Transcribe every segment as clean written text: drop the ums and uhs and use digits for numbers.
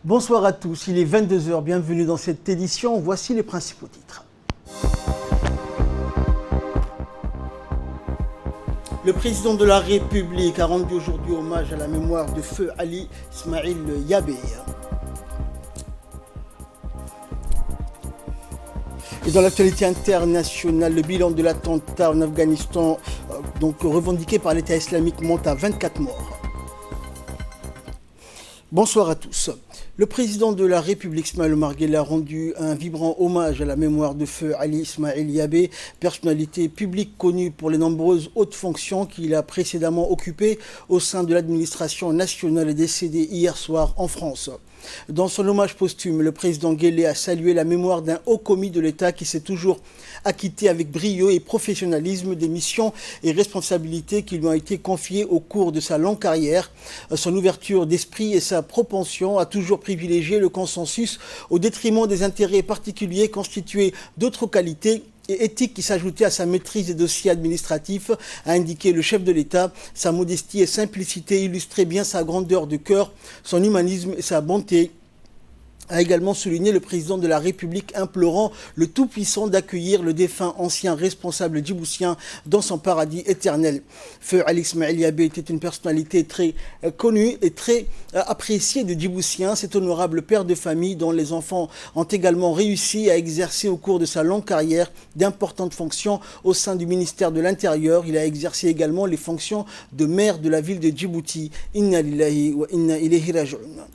Bonsoir à tous, il est 22 h, bienvenue dans cette édition, voici les principaux titres. Le président de la République a rendu aujourd'hui hommage à la mémoire de feu Ali Ismail Yabé. Et dans l'actualité internationale, le bilan de l'attentat en Afghanistan, revendiqué par l'État islamique, monte à 24 morts. Bonsoir à tous. Le président de la République, Ismaël Omar Guelleh, a rendu un vibrant hommage à la mémoire de feu Ali Ismail Yabé, personnalité publique connue pour les nombreuses hautes fonctions qu'il a précédemment occupées au sein de l'administration nationale, décédé hier soir en France. Dans son hommage posthume, le président Guelleh a salué la mémoire d'un haut commis de l'État qui s'est toujours acquitté avec brio et professionnalisme des missions et responsabilités qui lui ont été confiées au cours de sa longue carrière. Son ouverture d'esprit et sa propension à toujours privilégier le consensus au détriment des intérêts particuliers constituaient d'autres qualités et éthique qui s'ajoutait à sa maîtrise des dossiers administratifs, a indiqué le chef de l'État. Sa modestie et simplicité illustraient bien sa grandeur de cœur, son humanisme et sa bonté, a également souligné le président de la République, implorant le Tout-Puissant d'accueillir le défunt ancien responsable djiboutien dans son paradis éternel. Feu Ali Ismail Yabé était une personnalité très connue et très appréciée des Djiboutiens. Cet honorable père de famille dont les enfants ont également réussi à exercer au cours de sa longue carrière d'importantes fonctions au sein du ministère de l'Intérieur. Il a exercé également les fonctions de maire de la ville de Djibouti. Inna lillahi wa inna ilayhi raji'un.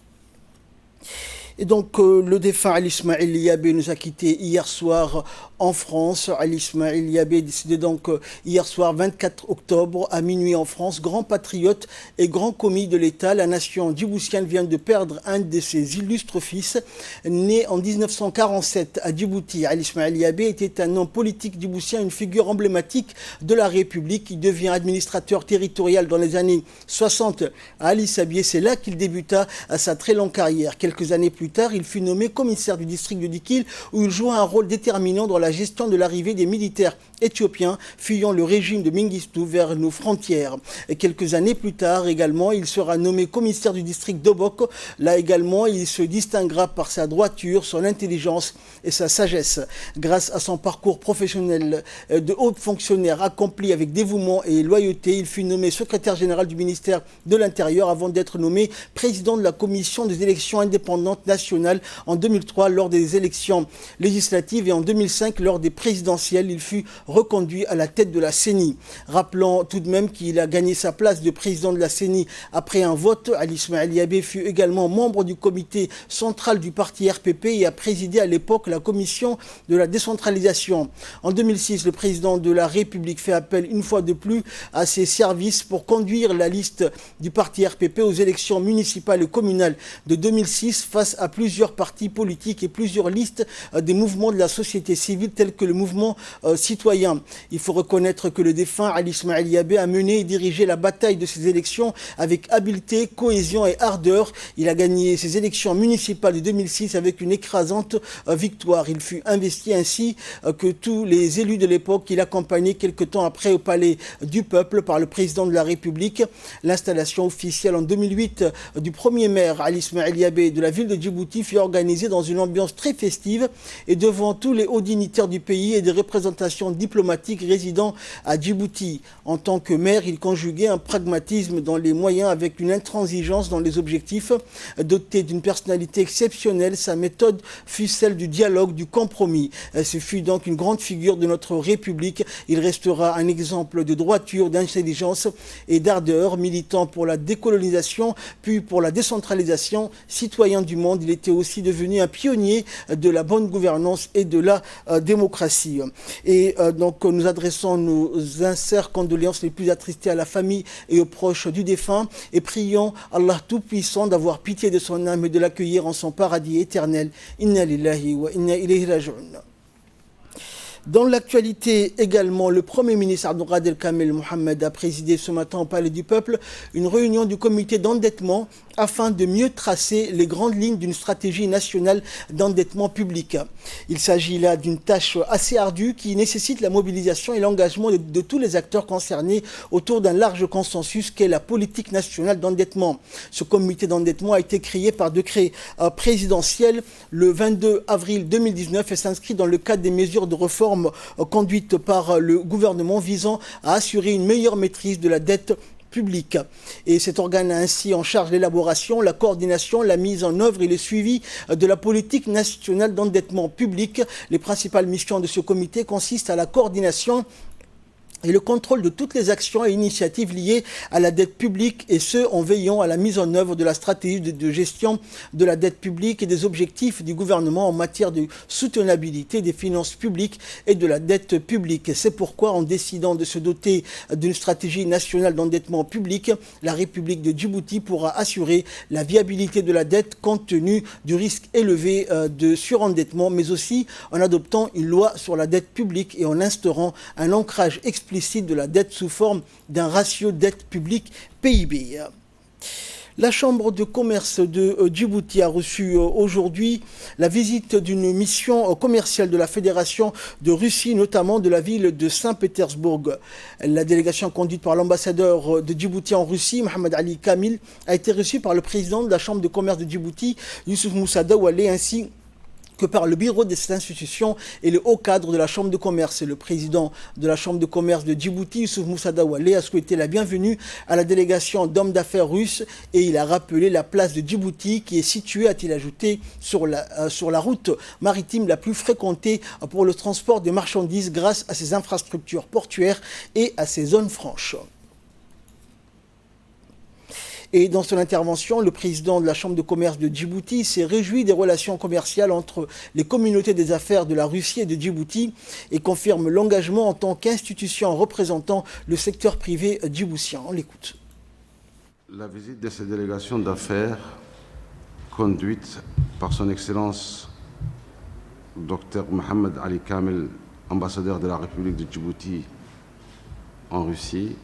Et donc, le défunt Ali Ismail Yabé nous a quittés hier soir en France. Ali Ismail Yabé décédé donc hier soir 24 octobre à minuit en France. Grand patriote et grand commis de l'État, la nation djiboutienne vient de perdre un de ses illustres fils. Né en 1947 à Djibouti, Ali Ismail Yabé était un homme politique djiboutien, une figure emblématique de la République. Il devient administrateur territorial dans les années 60 à Ali Sabié. C'est là qu'il débuta à sa très longue carrière. Quelques années plus tard, il fut nommé commissaire du district de Dikil, où il joua un rôle déterminant dans la gestion de l'arrivée des militaires éthiopiens fuyant le régime de Mengistu vers nos frontières. Et quelques années plus tard également, il sera nommé commissaire du district d'Obok. Là également, il se distinguera par sa droiture, son intelligence et sa sagesse. Grâce à son parcours professionnel de haut fonctionnaire accompli avec dévouement et loyauté, il fut nommé secrétaire général du ministère de l'Intérieur avant d'être nommé président de la commission des élections indépendantes nationales en 2003 lors des élections législatives et en 2005 lors des présidentielles. Il fut reconduit à la tête de la CENI. Rappelons tout de même qu'il a gagné sa place de président de la CENI après un vote. Ali Ismail Yabé fut également membre du comité central du parti RPP et a présidé à l'époque la commission de la décentralisation. En 2006, le président de la République fait appel une fois de plus à ses services pour conduire la liste du parti RPP aux élections municipales et communales de 2006 face à plusieurs partis politiques et plusieurs listes des mouvements de la société civile tels que le mouvement citoyen. Il faut reconnaître que le défunt Ali Ismail Yabé a mené et dirigé la bataille de ces élections avec habileté, cohésion et ardeur. Il a gagné ces élections municipales de 2006 avec une écrasante victoire. Il fut investi ainsi que tous les élus de l'époque qu'il accompagnait quelque temps après au Palais du Peuple par le président de la République. L'installation officielle en 2008 du premier maire Ali Ismail Yabé de la ville de Djibouti fut organisée dans une ambiance très festive et devant tous les hauts dignitaires du pays et des représentations diplomatiques résidant à Djibouti. En tant que maire, il conjuguait un pragmatisme dans les moyens avec une intransigeance dans les objectifs. Doté d'une personnalité exceptionnelle, sa méthode fut celle du dialogue, du compromis. Ce fut donc une grande figure de notre République. Il restera un exemple de droiture, d'intelligence et d'ardeur, militant pour la décolonisation, puis pour la décentralisation. Citoyen du monde, il était aussi devenu un pionnier de la bonne gouvernance et de la démocratie. Et donc nous adressons nos sincères condoléances les plus attristées à la famille et aux proches du défunt et prions Allah Tout-Puissant d'avoir pitié de son âme et de l'accueillir en son paradis éternel. Inna lillahi wa inna ilayhi raji'un. Dans l'actualité également, le Premier ministre Abdelkader Kamel Mohamed a présidé ce matin au Palais du Peuple une réunion du comité d'endettement afin de mieux tracer les grandes lignes d'une stratégie nationale d'endettement public. Il s'agit là d'une tâche assez ardue qui nécessite la mobilisation et l'engagement de tous les acteurs concernés autour d'un large consensus qu'est la politique nationale d'endettement. Ce comité d'endettement a été créé par décret présidentiel le 22 avril 2019 et s'inscrit dans le cadre des mesures de réforme conduites par le gouvernement visant à assurer une meilleure maîtrise de la dette public. Et cet organe a ainsi en charge l'élaboration, la coordination, la mise en œuvre et le suivi de la politique nationale d'endettement public. Les principales missions de ce comité consistent à la coordination et le contrôle de toutes les actions et initiatives liées à la dette publique, et ce, en veillant à la mise en œuvre de la stratégie de gestion de la dette publique et des objectifs du gouvernement en matière de soutenabilité des finances publiques et de la dette publique. C'est pourquoi, en décidant de se doter d'une stratégie nationale d'endettement public, la République de Djibouti pourra assurer la viabilité de la dette compte tenu du risque élevé de surendettement, mais aussi en adoptant une loi sur la dette publique et en instaurant un ancrage explicite de la dette sous forme d'un ratio dette publique PIB. La Chambre de commerce de Djibouti a reçu aujourd'hui la visite d'une mission commerciale de la Fédération de Russie, notamment de la ville de Saint-Pétersbourg. La délégation conduite par l'ambassadeur de Djibouti en Russie, Mohamed Ali Kamil, a été reçue par le président de la Chambre de commerce de Djibouti, Youssouf Moussa Dawalé, ainsi que par le bureau de cette institution et le haut cadre de la Chambre de commerce. Et le président de la Chambre de commerce de Djibouti, Youssouf Moussa Dawalé, a souhaité la bienvenue à la délégation d'hommes d'affaires russes et il a rappelé la place de Djibouti qui est située, a-t-il ajouté, sur la route maritime la plus fréquentée pour le transport des marchandises grâce à ses infrastructures portuaires et à ses zones franches. Et dans son intervention, le président de la Chambre de commerce de Djibouti s'est réjoui des relations commerciales entre les communautés des affaires de la Russie et de Djibouti et confirme l'engagement en tant qu'institution représentant le secteur privé djiboutien. On l'écoute. La visite de ces délégations d'affaires conduite par son Excellence Dr Mohamed Ali Kamil, ambassadeur de la République de Djibouti en Russie,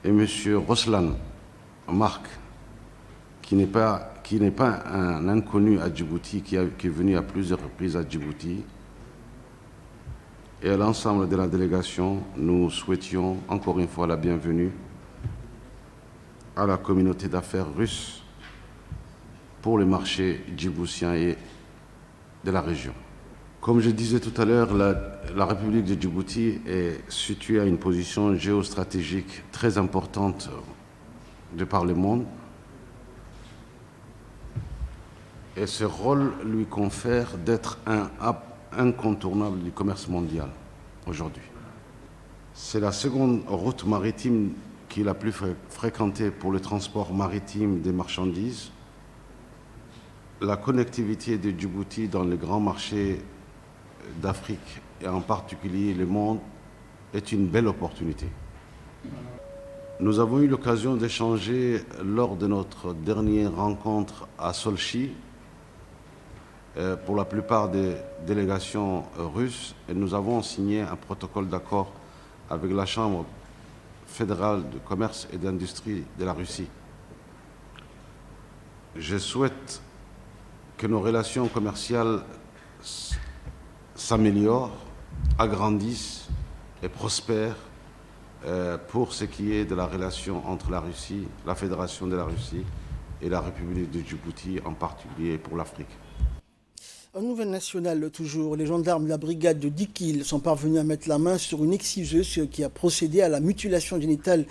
et M. Roslan Marc, qui n'est pas un inconnu à Djibouti, qui est venu à plusieurs reprises à Djibouti, et à l'ensemble de la délégation, nous souhaitions encore une fois la bienvenue à la communauté d'affaires russe pour le marché djiboutien et de la région. Comme je disais tout à l'heure, la République de Djibouti est située à une position géostratégique très importante de par le monde, et ce rôle lui confère d'être un hub incontournable du commerce mondial aujourd'hui. C'est la seconde route maritime qui est la plus fréquentée pour le transport maritime des marchandises. La connectivité de Djibouti dans les grands marchés d'Afrique et en particulier le monde est une belle opportunité. Nous avons eu l'occasion d'échanger lors de notre dernière rencontre à Solchi pour la plupart des délégations russes, et nous avons signé un protocole d'accord avec la Chambre fédérale de commerce et d'industrie de la Russie. Je souhaite que nos relations commerciales s'améliorent, agrandissent et prospèrent pour ce qui est de la relation entre la Russie, la Fédération de la Russie et la République de Djibouti, en particulier pour l'Afrique. En nouvelle nationale, toujours, les gendarmes de la brigade de Dikil sont parvenus à mettre la main sur une exciseuse qui a procédé à la mutilation génitale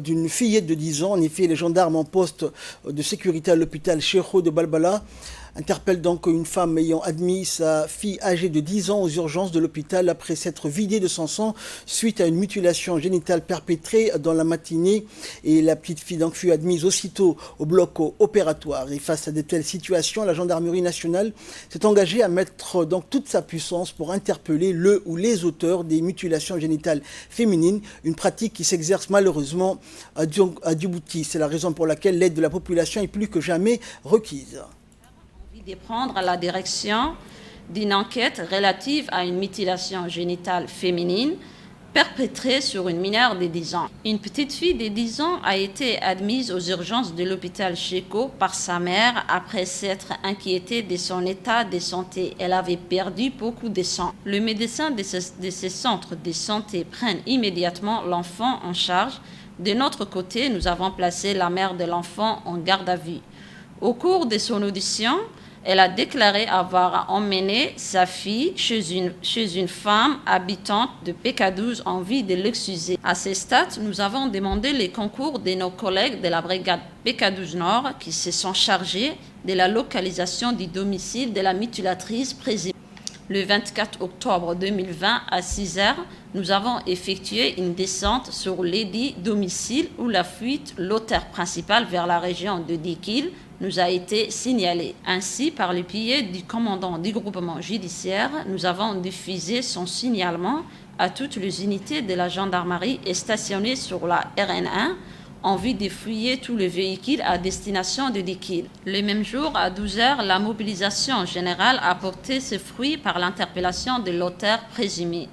d'une fillette de 10 ans. En effet, les gendarmes en poste de sécurité à l'hôpital Cheikho de Balbala interpelle donc une femme ayant admis sa fille âgée de 10 ans aux urgences de l'hôpital après s'être vidée de son sang suite à une mutilation génitale perpétrée dans la matinée. Et la petite fille donc fut admise aussitôt au bloc opératoire. Et face à de telles situations, la gendarmerie nationale s'est engagée à mettre donc toute sa puissance pour interpeller le ou les auteurs des mutilations génitales féminines, une pratique qui s'exerce malheureusement à Djibouti. C'est la raison pour laquelle l'aide de la population est plus que jamais requise. De prendre à la direction d'une enquête relative à une mutilation génitale féminine perpétré sur une mineure de 10 ans. Une petite fille de 10 ans a été admise aux urgences de l'hôpital Cheko par sa mère après s'être inquiétée de son état de santé. Elle avait perdu beaucoup de sang. Le médecin de ces centres de santé prennent immédiatement l'enfant en charge. De notre côté, nous avons placé la mère de l'enfant en garde à vue. Au cours de son audition, elle a déclaré avoir emmené sa fille chez une femme habitante de PK12 en vue de l'excuser. À ce stade, nous avons demandé les concours de nos collègues de la brigade PK12 Nord qui se sont chargés de la localisation du domicile de la mutilatrice présumée. Le 24 octobre 2020 à 6 h, nous avons effectué une descente sur l'édit domicile où la fuite, l'auteur principal vers la région de Dikil, nous a été signalée. Ainsi, par le biais du commandant du groupement judiciaire, nous avons diffusé son signalement à toutes les unités de la gendarmerie stationnées sur la RN1 en vue de fouiller tous les véhicules à destination de Dikil. Le même jour, à 12 h, la mobilisation générale a porté ses fruits par l'interpellation de l'auteur présumé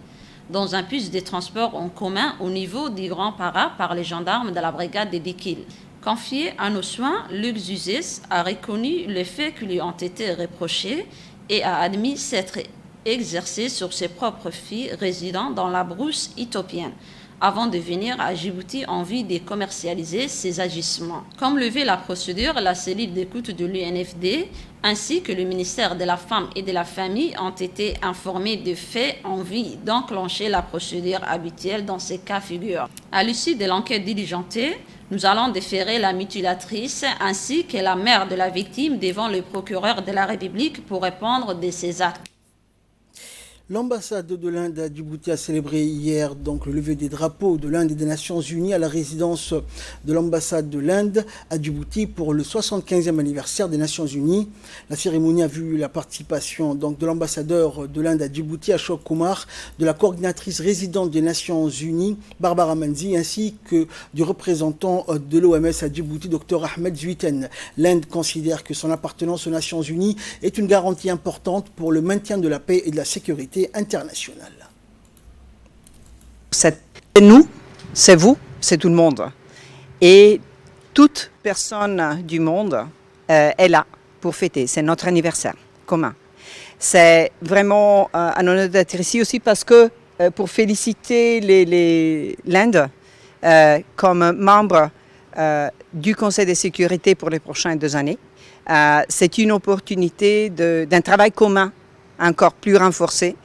dans un bus de transport en commun au niveau du Grand Para par les gendarmes de la brigade de Dikil. Confié à nos soins, Luc Zuzès a reconnu les faits qui lui ont été reprochés et a admis s'être exercé sur ses propres filles résidant dans la brousse éthiopienne, avant de venir à Djibouti en vue de commercialiser ses agissements. Comme le veut la procédure, la cellule d'écoute de l'UNFD ainsi que le ministère de la Femme et de la Famille ont été informés de faits en vue d'enclencher la procédure habituelle dans ces cas figure. À l'issue de l'enquête diligentée, nous allons déférer la mutilatrice ainsi que la mère de la victime devant le procureur de la République pour répondre de ces actes. L'ambassade de l'Inde à Djibouti a célébré hier le lever des drapeaux de l'Inde et des Nations Unies à la résidence de l'ambassade de l'Inde à Djibouti pour le 75e anniversaire des Nations Unies. La cérémonie a vu la participation de l'ambassadeur de l'Inde à Djibouti, Ashok Kumar, de la coordinatrice résidente des Nations Unies, Barbara Manzi, ainsi que du représentant de l'OMS à Djibouti, Dr Ahmed Zuiten. L'Inde considère que son appartenance aux Nations Unies est une garantie importante pour le maintien de la paix et de la sécurité internationale. C'est nous, c'est vous, c'est tout le monde. Et toute personne du monde est là pour fêter. C'est notre anniversaire commun. C'est vraiment un honneur d'être ici aussi parce que pour féliciter l'Inde comme membre du Conseil de sécurité pour les prochaines 2 années, c'est une opportunité d'un travail commun encore plus renforcé.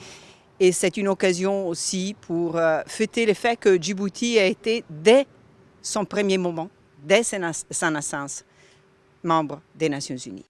Et c'est une occasion aussi pour fêter le fait que Djibouti a été, dès son premier moment, dès sa naissance, membre des Nations Unies.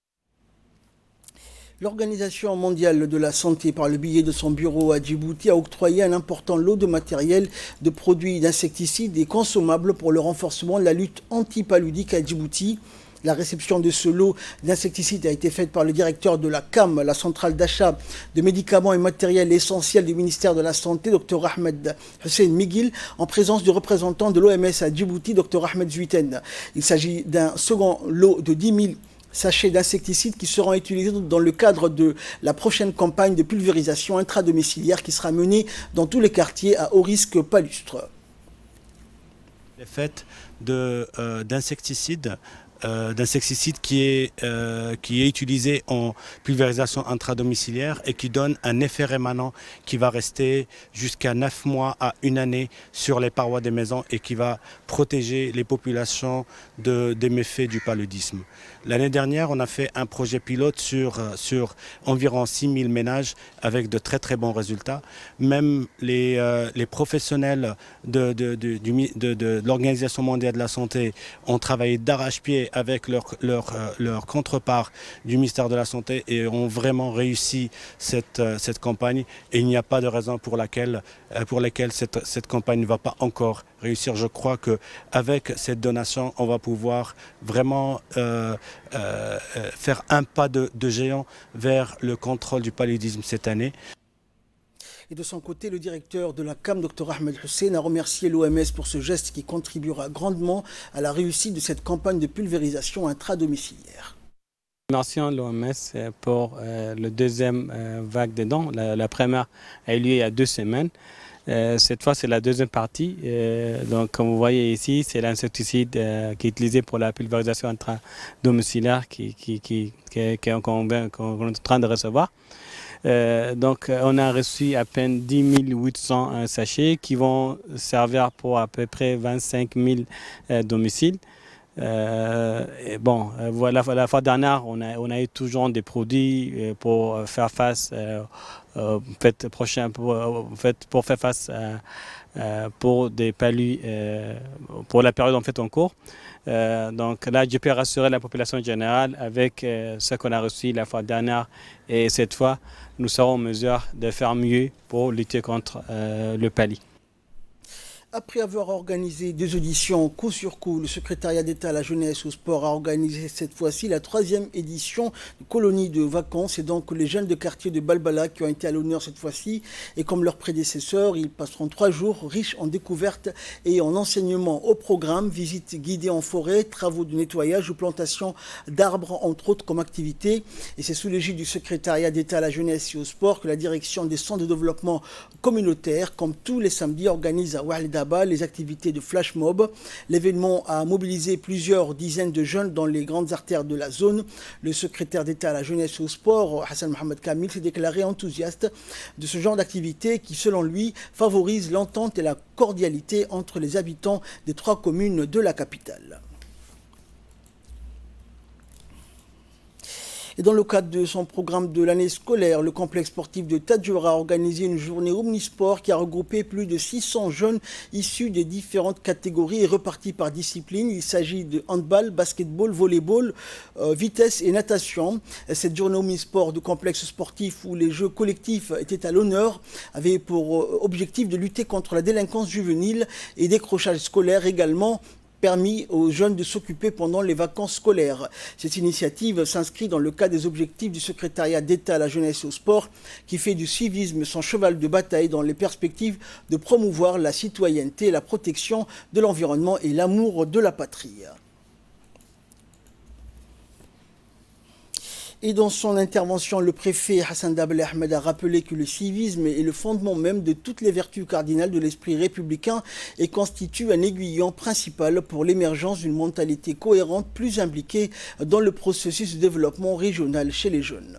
L'Organisation mondiale de la santé, par le biais de son bureau à Djibouti, a octroyé un important lot de matériel, de produits d'insecticides et consommables pour le renforcement de la lutte antipaludique à Djibouti. La réception de ce lot d'insecticides a été faite par le directeur de la CAM, la centrale d'achat de médicaments et matériel essentiel du ministère de la Santé, Dr Ahmed Hussein Miguel, en présence du représentant de l'OMS à Djibouti, Dr Ahmed Zuiten. Il s'agit d'un second lot de 10 000 sachets d'insecticides qui seront utilisés dans le cadre de la prochaine campagne de pulvérisation intradomiciliaire qui sera menée dans tous les quartiers à haut risque palustre. Le fait d'insecticides qui est utilisé en pulvérisation intradomiciliaire et qui donne un effet rémanent qui va rester jusqu'à 9 mois à 1 année sur les parois des maisons et qui va protéger les populations des méfaits du paludisme. L'année dernière, on a fait un projet pilote sur environ 6 000 ménages avec de très très bons résultats. Même les professionnels de l'Organisation mondiale de la santé ont travaillé d'arrache-pied avec leur contrepart du ministère de la Santé et ont vraiment réussi cette campagne. Et il n'y a pas de raison pour laquelle cette campagne ne va pas encore réussir. Je crois qu'avec cette donation, on va pouvoir vraiment faire un pas de géant vers le contrôle du paludisme cette année. Et de son côté, le directeur de la CAM, Dr Ahmed Hussein, a remercié l'OMS pour ce geste qui contribuera grandement à la réussite de cette campagne de pulvérisation intradomiciliaire. Merci à l'OMS pour le deuxième vague des dons. La première a eu lieu il y a 2 semaines. Cette fois, c'est la deuxième partie. Donc, comme vous voyez ici, c'est l'insecticide qui est utilisé pour la pulvérisation intradomiciliaire qu'on est en train de recevoir. Donc, on a reçu à peine 10 800 sachets qui vont servir pour à peu près 25 000 domiciles. Voilà, la fois dernière, on a eu toujours des produits pour faire face pour faire face pour des palus pour la période en cours. Donc là, je peux rassurer la population générale avec ce qu'on a reçu la fois dernière, et cette fois, nous serons en mesure de faire mieux pour lutter contre le palu. Après avoir organisé deux auditions coup sur coup, le secrétariat d'État à la jeunesse et au sport a organisé cette fois-ci la 3e édition de colonie de vacances. Et donc les jeunes de quartier de Balbala qui ont été à l'honneur cette fois-ci. Et comme leurs prédécesseurs, ils passeront 3 jours riches en découvertes et en enseignements. Au programme, visites guidées en forêt, travaux de nettoyage ou plantation d'arbres, entre autres comme activité. Et c'est sous l'égide du secrétariat d'État à la jeunesse et au sport que la direction des centres de développement communautaire, comme tous les samedis, organise à Ouahlida les activités de flash mob. L'événement a mobilisé plusieurs dizaines de jeunes dans les grandes artères de la zone. Le secrétaire d'État à la jeunesse et au sport, Hassan Mohamed Kamil, s'est déclaré enthousiaste de ce genre d'activité qui, selon lui, favorise l'entente et la cordialité entre les habitants des 3 communes de la capitale. Et dans le cadre de son programme de l'année scolaire, le complexe sportif de Tadjoura a organisé une journée omnisport qui a regroupé plus de 600 jeunes issus des différentes catégories et repartis par discipline. Il s'agit de handball, basketball, volleyball, vitesse et natation. Cette journée omnisport du complexe sportif où les jeux collectifs étaient à l'honneur avait pour objectif de lutter contre la délinquance juvénile et décrochage scolaire également, permis aux jeunes de s'occuper pendant les vacances scolaires. Cette initiative s'inscrit dans le cadre des objectifs du secrétariat d'État à la jeunesse et au sport qui fait du civisme son cheval de bataille dans les perspectives de promouvoir la citoyenneté, la protection de l'environnement et l'amour de la patrie. Et dans son intervention, le préfet Hassan Dabel Ahmed a rappelé que le civisme est le fondement même de toutes les vertus cardinales de l'esprit républicain et constitue un aiguillon principal pour l'émergence d'une mentalité cohérente, plus impliquée dans le processus de développement régional chez les jeunes.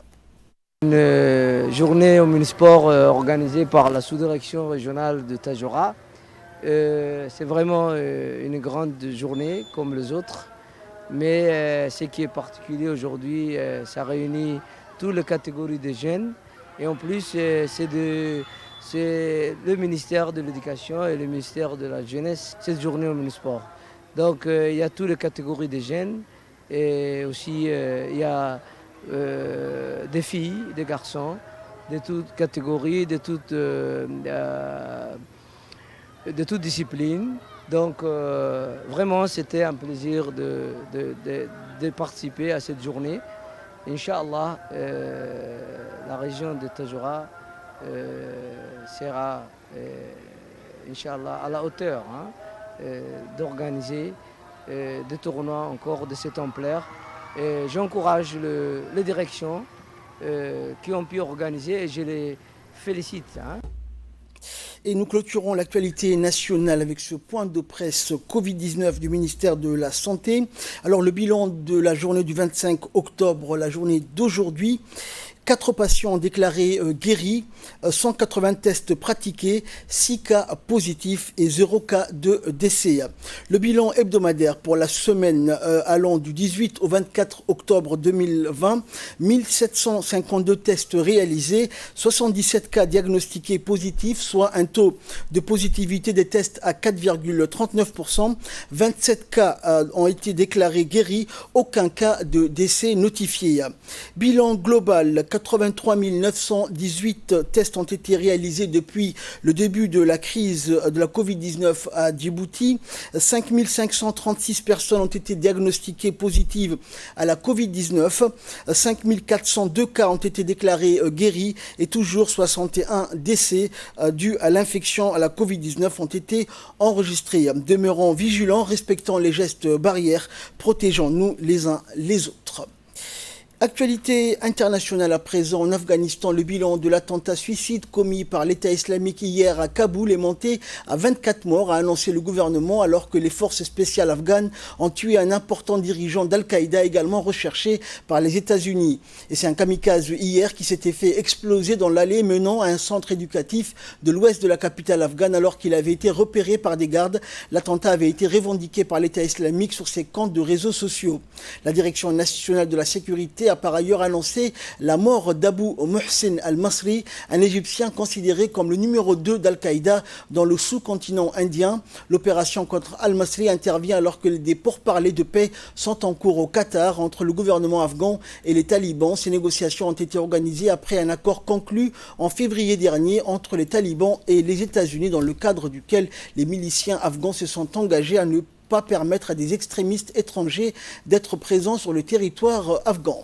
Une journée omnisport organisée par la sous-direction régionale de Tadjoura. C'est vraiment une grande journée comme les autres. Mais ce qui est particulier aujourd'hui, ça réunit toutes les catégories de jeunes. Et en plus, c'est le ministère de l'Éducation et le ministère de la Jeunesse, cette journée omnisport. Donc il y a toutes les catégories de jeunes. Et aussi il y a des filles, des garçons, de toutes catégories, de toutes disciplines. Donc vraiment c'était un plaisir de participer à cette journée. Inch'Allah, la région de Tadjoura sera Inch'Allah à la hauteur d'organiser des tournois encore de cette ampleur. J'encourage les directions qui ont pu organiser et je les félicite. Et nous clôturons l'actualité nationale avec ce point de presse Covid-19 du ministère de la Santé. Alors le bilan de la journée du 25 octobre, la journée d'aujourd'hui. 4 patients déclarés guéris, 180 tests pratiqués, 6 cas positifs et 0 cas de décès. Le bilan hebdomadaire pour la semaine allant du 18 au 24 octobre 2020, 1752 tests réalisés, 77 cas diagnostiqués positifs, soit un taux de positivité des tests à 4,39%. 27 cas ont été déclarés guéris, aucun cas de décès notifié. Bilan global, 83 918 tests ont été réalisés depuis le début de la crise de la Covid-19 à Djibouti. 5 536 personnes ont été diagnostiquées positives à la Covid-19. 5 402 cas ont été déclarés guéris et toujours 61 décès dus à l'infection à la Covid-19 ont été enregistrés. Demeurons vigilants, respectant les gestes barrières, protégeons-nous les uns les autres. Actualité internationale à présent, en Afghanistan, le bilan de l'attentat suicide commis par l'État islamique hier à Kaboul est monté à 24 morts, a annoncé le gouvernement, alors que les forces spéciales afghanes ont tué un important dirigeant d'Al-Qaïda également recherché par les États-Unis. Et c'est un kamikaze hier qui s'était fait exploser dans l'allée menant à un centre éducatif de l'ouest de la capitale afghane alors qu'il avait été repéré par des gardes. L'attentat avait été revendiqué par l'État islamique sur ses comptes de réseaux sociaux. La Direction nationale de la sécurité a par ailleurs annoncé la mort d'Abu Muhsin al-Masri, un Égyptien considéré comme le numéro 2 d'Al-Qaïda dans le sous-continent indien. L'opération contre al-Masri intervient alors que des pourparlers de paix sont en cours au Qatar entre le gouvernement afghan et les talibans. Ces négociations ont été organisées après un accord conclu en février dernier entre les talibans et les États-Unis, dans le cadre duquel les miliciens afghans se sont engagés à ne pas permettre à des extrémistes étrangers d'être présents sur le territoire afghan.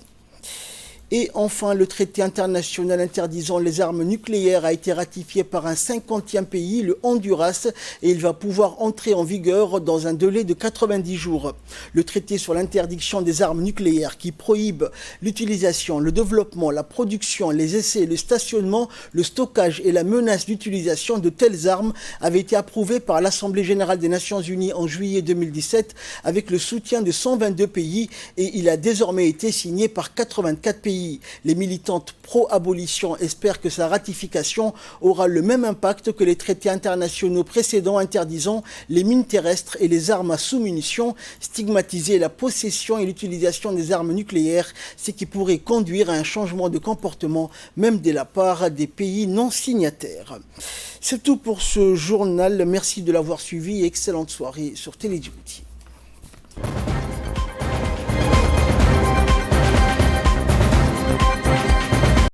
Et enfin, le traité international interdisant les armes nucléaires a été ratifié par un 50e pays, le Honduras, et il va pouvoir entrer en vigueur dans un délai de 90 jours. Le traité sur l'interdiction des armes nucléaires qui prohibe l'utilisation, le développement, la production, les essais, le stationnement, le stockage et la menace d'utilisation de telles armes avait été approuvé par l'Assemblée générale des Nations unies en juillet 2017 avec le soutien de 122 pays et il a désormais été signé par 84 pays. Les militantes pro-abolition espèrent que sa ratification aura le même impact que les traités internationaux précédents interdisant les mines terrestres et les armes à sous-munitions, stigmatiser la possession et l'utilisation des armes nucléaires, ce qui pourrait conduire à un changement de comportement même de la part des pays non signataires. C'est tout pour ce journal. Merci de l'avoir suivi et excellente soirée sur Télé Djibouti.